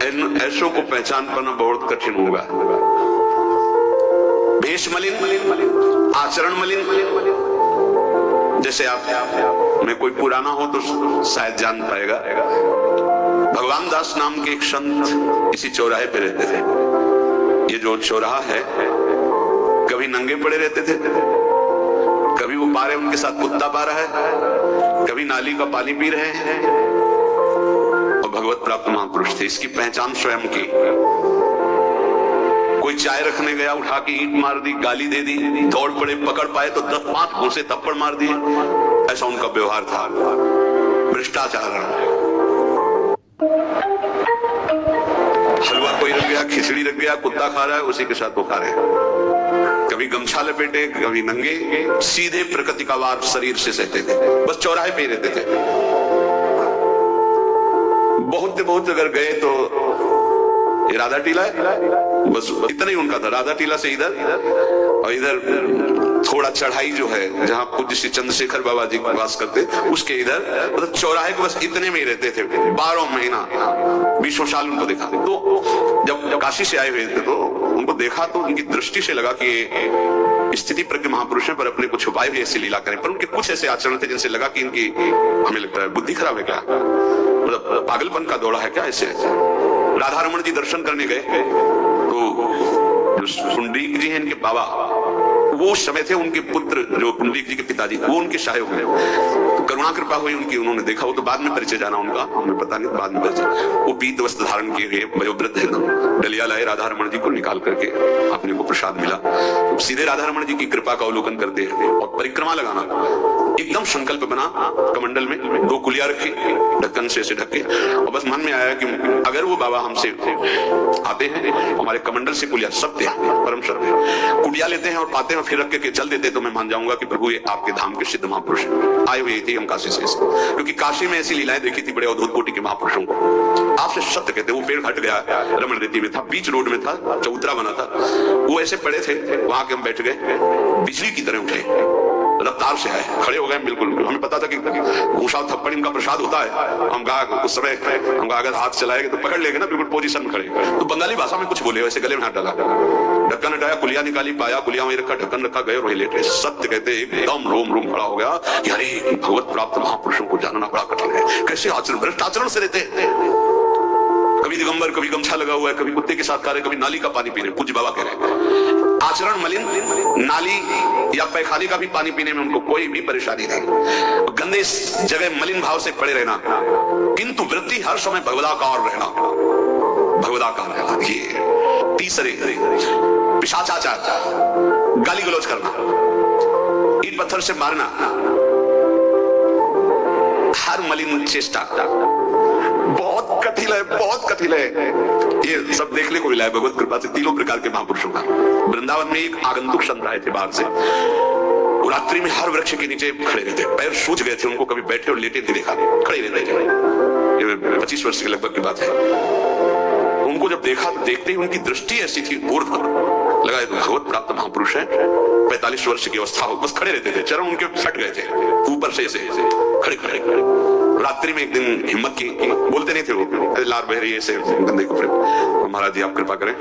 इन ऐसों को पहचान पाना बहुत कठिन होगा। भेष मलिन, आचरण मलिन। जैसे आप में कोई पुराना हो तो शायद जान पाएगा, भगवान दास नाम के एक संत इसी चौराहे पे रहते थे। ये जो चौराहा है, कभी नंगे पड़े रहते थे, कभी वो पा रहे उनके साथ कुत्ता पा रहा है, कभी नाली का पानी पी रहे हैं, और भगवत प्राप्त महापुरुष थे। इसकी पहचान स्वयं की। कोई चाय रखने गया, उठा के ईंट मार दी, गाली दे दी, दौड़ पड़े, पकड़ पाए तो 10-5 घूंसे थप्पड़ मार दिए। ऐसा उनका व्यवहार था। भ्रष्टाचार। हलवा कोई रख गया, खिचड़ी रख गया, कुत्ता खा रहा है, उसी के साथ वो खा रहे हैं। कभी गमछा लपेटे, कभी नंगे, सीधे प्रकृति का वार शरीर से सहते थे। बस चौराहे पे रहते थे। बहुत अगर गए तो ये राधा टीला है, बस इतना ही उनका था। राधा टीला से इधर, और इधर थोड़ा चढ़ाई जो है जहां पूज्य श्री चंद्रशेखर बाबा जी वास करते, उसके इधर मतलब चौराहे को बस इतने में ही रहते थे 12 महीना, 20 साल उनको देखा। तो जब काशी से आए हुए थे तो उनको देखा तो उनकी दृष्टि से लगा कि स्थिति प्रज्ञ महापुरुष हैं, पर अपने को छुपाए हुए ऐसी लीला करें। पर उनके कुछ ऐसे आचरण थे जिनसे लगा कि इनकी, हमें लगता है, बुद्धि खराब है क्या, मतलब पागलपन का दौड़ा है क्या। ऐसे राधा रमन जी दर्शन करने गए तो जो पुंडरीक जी हैं इनके बाबा, वो उस समय थे, उनके पुत्र जो पुंडरीक जी के पिताजी, वो उनके सहायक हुए। तो करुणा कृपा हुई उनकी, उन्होंने देखा। वो तो बाद में परिचय जाना उनका, हमें पता नहीं, बाद में परिचय। वो पीत वस्त्र धारण किए हुए वयोवृद्ध एकदम, डलिया लाए, राधा रमन जी को निकाल करके अपने को प्रसाद मिला। तो सीधे राधा रमन जी की कृपा का अवलोकन करते हैं और परिक्रमा लगाना। एकदम संकल्प बना, कमंडल में 2 कुलिया रखी, ढक्कन से ढके, और बस मन में आया कि अगर वो बाबा हमसे आते हैं, हमारे कमंडल से कुलिया सब थे, परम शर्त, कुलिया लेते हैं और पाते हैं, फिर रख के चल देते, तो मैं मान जाऊंगा कि प्रभु ये आपके धाम के सिद्ध महापुरुष आए हुए थे हम काशी से। क्योंकि काशी में ऐसी लीलाएं देखी थी बड़े अद्भुत कोटि के महापुरुषों को। आपसे सत्य कहते, वो पेड़ हट गया, रमण रेती में था, बीच रोड में था, चबूतरा बना था, वो ऐसे पड़े थे, वहां के हम बैठ गए, बिजली की तरह उठे, रफ्तार से आए, खड़े हो गए। बिल्कुल हमें पता था कि घूसा थप्पड़ इनका प्रसाद होता है। हम कहा उस समय, हम कहा अगर हाथ चलाएंगे तो पकड़ लेंगे ना, बिल्कुल पोजीशन में खड़े। तो बंगाली भाषा में कुछ बोले, वैसे गले में हाथ डाला, ढक्कन हटाया, कुलिया निकाली, पाया, कुलिया वहीं रखा, ढक्कन रखा, गए और वहीं लेटे। सत्य कहते एकदम रोम रोम खड़ा हो गया कि अरे भगवत प्राप्त महापुरुषों को जानना बड़ा कठिन है। कैसे आचरण, भ्रष्ट आचरण से रहते हैं। कभी दिगंबर, कभी गमछा लगा हुआ है, कभी कुत्ते के साथ खा रहे, कभी नाली का पानी पी रहे। पूज्य बाबा कह रहे हैं आचरण मलिन, नाली या पैखाने का भी पानी पीने में उनको कोई भी परेशानी नहीं। गंदे जगह मलिन भाव से पड़े रहना, किंतु वृत्ति हर समय भगवदाकार रहना, भगवदाकार रहना। ये तीसरे पिशाचाचार, गाली गलौज करना, ईंट पत्थर से मारना, हर मलिन चेष्टा बहुत कठिन है, बहुत कठिन है। ये सब देखने को मिला है भगवत कृपा से तीनों प्रकार के महापुरुषों का। वृंदावन में एक आगंतुक संत आए थे बाहर से, वो रात्रि में हर वृक्ष के नीचे खड़े रहते, पैर सूज गए थे, उनको कभी बैठे और लेटे नहीं देखा, खड़े रहते थे। ये 25 वर्ष के लगभग की बात है। उनको जब देखा तो देखते ही उनकी दृष्टि ऐसी थी, ऊर्ध्व लगा, तो भगवत प्राप्त महापुरुष है, 45 वर्ष की अवस्था हो, बस खड़े रहते थे, चरण उनके फट गए थे ऊपर से ऐसे खड़े खड़े। रात्रि में एक दिन हिम्मत की, बोलते नहीं थे वो, लार बह रही है ऐसे गंदे कपड़े, तो महाराज जी आप कृपा करें।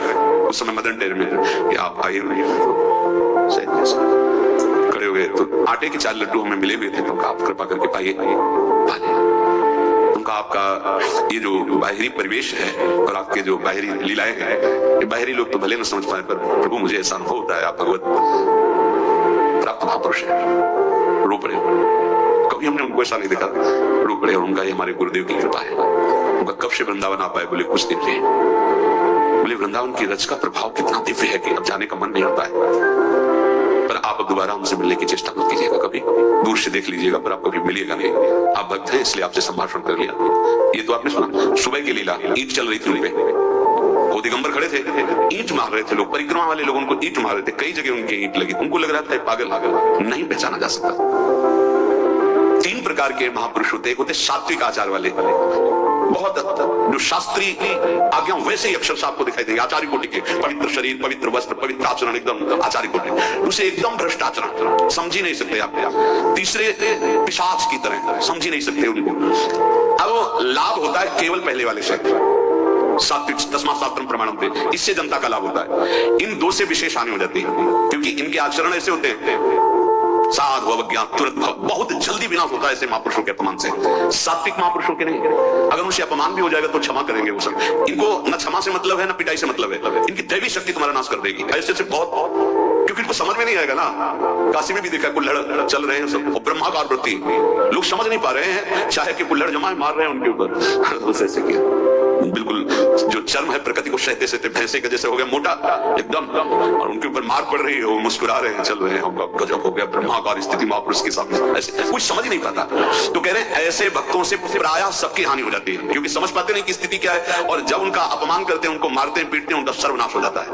उस समय मदन टेर में कि आप आइए, खड़े हो गए। तो आटे के 4 लड्डू हमें मिले हुए थे, तो आप कृपा करके पाइए। उनका आपका ये जो बाहरी परिवेश है और आपके जो बाहरी लीलाएं हैं, ये बाहरी लोग तो भले न समझ पाए, पर प्रभु मुझे ऐसा अनुभव होता है आप भगवत प्राप्त महापुरुष है। रो पड़े, कभी हमने उनको ऐसा नहीं देखा, रो पड़े। और उनका ये हमारे गुरुदेव की कृपा है। उनका कब से वृंदावन आ पाए, बोले कुछ दिन थे। बोले वृंदावन की रच का प्रभाव कितना दिव्य है कि अब जाने का मन नहीं होता है। पर आप अब दोबारा हमसे मिलने की चेष्टा मत कीजिएगा, कभी दूर से देख लीजिएगा, पर आप कभी मिलिएगा नहीं। आप भक्त हैं इसलिए आपसे संभाषण कर लिया। ये तो आपने सुना, सुबह की लीला, ईंट चल रही थी उनपे, वो दिगंबर खड़े थे, ईंट मार रहे थे लोग, परिक्रमा वाले लोग उनको ईंट मार रहे थे, कई जगह उनकी ईंट लगी। उनको लग रहा था पागल, नहीं पहचाना जा सकता। 3 प्रकार के महापुरुष होते, एक होते सात्विक आचार वाले, बहुत जो शास्त्रीय आज्ञा वैसे ही अक्षर आपको दिखाई देंगे। आचार्य कोटि के पवित्र शरीर, पवित्र वस्त्र, पवित्र आचरण, एकदम आचार्य कोटि। उसे एकदम भ्रष्ट आचरण, समझ ही नहीं सकते आप। तीसरे पिशाच की तरह समझ ही नहीं सकते उनको। अब लाभ होता है केवल पहले वाले से, सात्विक तस्मात् शास्त्रम प्रमाणम थे, इससे जनता का लाभ होता है। इन दो से विशेष हानि हो जाती है, क्योंकि इनके आचरण ऐसे होते हैं साधु अवज्ञा तुरंत भाव, बहुत जल्दी विनाश होता है ऐसे महापुरुषों के अपमान से। सात्विक महापुरुषों के नहीं, अगर उनसे अपमान भी हो जाएगा तो क्षमा करेंगे वो सब। इनको न क्षमा से मतलब है, न पिटाई से मतलब है। इनकी दैवी शक्ति तुम्हारा नाश कर देगी ऐसे से बहुत, क्योंकि इनको समझ में नहीं आएगा ना। काशी में भी देखा कुल्हड़ चल रहे हैं सब, ब्रह्माकार वृत्ति, लोग समझ नहीं पा रहे हैं, चाहे कि कुल्हड़ जमाए मार रहे हैं उनके ऊपर। ऐसे किया बिल्कुल, जो चर्म है प्रकृति को सहते सहते भैंसे के जैसे हो गया मोटा एकदम, और उनके ऊपर मार पड़ रही है, वो मुस्कुरा रहे हैं, चल रहे हैं, गजब हो गया, ब्रह्माकार स्थिति महापुरुष के सामने। ऐसे कुछ समझ ही नहीं पाता। तो कह रहे हैं ऐसे भक्तों से प्रायः सबकी हानि हो जाती है, क्योंकि समझ पाते नहीं कि स्थिति क्या है, और जब उनका अपमान करते हैं, उनको मारते हैं, पीटते हैं, उनका सर्वनाश हो जाता है।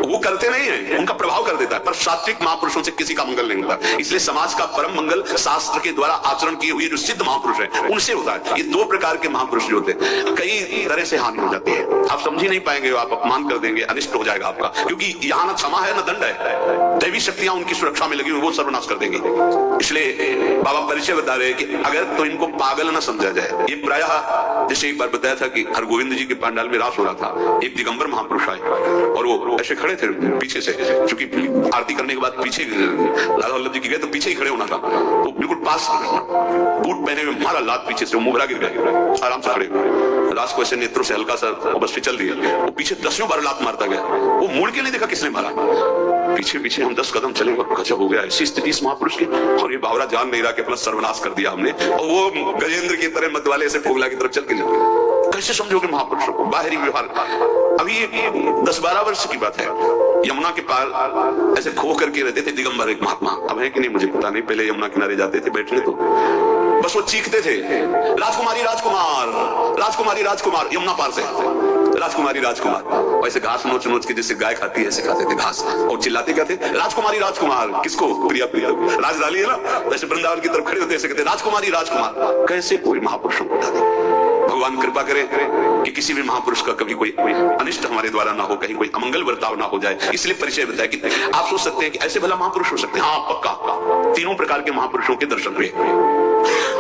वो करते नहीं है, उनका प्रभाव कर देता है, पर सात्विक महापुरुषों से किसी का मंगल नहीं होता। इसलिए समाज का परम मंगल शास्त्र के द्वारा आचरण किए हुए जो सिद्ध महापुरुष है उनसे होता है। ये दो प्रकार के महापुरुष जो होते हैं, कई तरह से हानि हो जाती है, आप समझ ही नहीं पाएंगे, आप अपमान कर देंगे, अनिष्ट हो जाएगा आपका, क्योंकि यहाँ न क्षमा है न दंड है। दैवी शक्तियां उनकी सुरक्षा में लगी हुई, वो सर्वनाश कर देंगी। इसलिए बाबा परिचय बता रहे हैं कि अगर तो इनको पागल न समझा जाए। ये प्रायः जैसे एक बार बताया था कि हरगोविंद जी के पंडाल में रास हो रहा था, एक दिगंबर महापुरुष आए और वो ऐसे खड़े थे पीछे से, क्योंकि आरती करने के बाद पीछे राधा वल्लभ जी की गए तो पीछे ही खड़े होना था, तो बिल्कुल पास बूट पहने हुए मारा लात पीछे से, वो मुबरा गिर गए, आराम से खड़े रास को ऐसे नेत्रों से हल्का सा बस फिचल दिया, वो पीछे 10वें बार लात मारता गया, वो मुड़ के नहीं देखा किसने मारा, पीछे पीछे हम 10 कदम चले, गजब हो गया ऐसी स्थिति इस महापुरुष की। और ये बावरा जान नहीं रहा कि अपना सर्वनाश कर दिया हमने, और वो गजेंद्र की तरह मत वाले ऐसे फोगला की तरफ चल के जाते। कैसे समझोगे महापुरुषों को? बाहरी व्यवहार। अभी 10-12 वर्ष की बात है, यमुना के पार ऐसे खो करके रहते थे दिगंबर एक महात्मा, अब है कि नहीं मुझे पता नहीं, पहले यमुना किनारे जाते थे बैठने, तो बस वो चीखते थे राजकुमारी राजकुमार, राजकुमारी राजकुमार, यमुना पार से राजकुमारी राजकुमार, वैसे घास नोच नोच के जैसे गाय खाती है ऐसे खाते थे घास, और चिल्लाते क्या थे, राजकुमारी राजकुमार। किसको? प्रिया प्रिया राज डाली है ना, वैसे वृंदावन की तरफ खड़े होते ऐसे कहते राजकुमारी राजकुमार। कैसे कोई महापुरुषों को बता दे। भगवान कृपा करे कि किसी भी महापुरुष का कभी कोई अनिष्ट हमारे द्वारा ना हो, कहीं कोई अमंगल बर्ताव ना हो जाए। इसलिए परिचय बताया कि आप सोच सकते हैं कि ऐसे भला महापुरुष हो सकते हैं। हाँ पक्का, तीनों प्रकार के महापुरुषों के दर्शन हुए।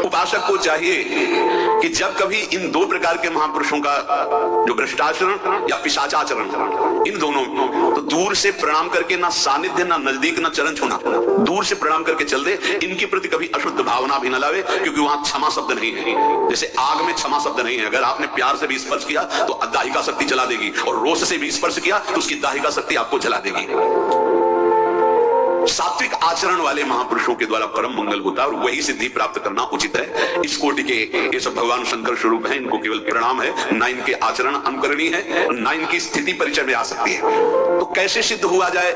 उपासक को चाहिए कि जब कभी इन दो प्रकार के महापुरुषों का जो भ्रष्टाचरण या पिशाचाचरण, इन दोनों, तो दूर से प्रणाम करके, ना सानिध्य ना नजदीक ना चरण छूना, दूर से प्रणाम करके चल दे। इनके प्रति कभी अशुद्ध भावना भी न लावे, क्योंकि वहां क्षमा शब्द नहीं है। जैसे आग में क्षमा शब्द नहीं है, अगर आपने प्यार से भी स्पर्श किया तो दाहिका शक्ति जला देगी, और रोष से भी स्पर्श किया तो उसकी दाहिका शक्ति आपको जला देगी। सात्विक आचरण वाले महापुरुषों के द्वारा परम मंगल होता है, और वही सिद्धि प्राप्त करना उचित है। इस कोटि के ये सब भगवान शंकर स्वरूप हैं, इनको केवल प्रणाम है, ना इनके आचरण अनुकरणीय है, ना इनकी स्थिति परिचय में आ सकती है। तो कैसे सिद्ध हुआ जाए?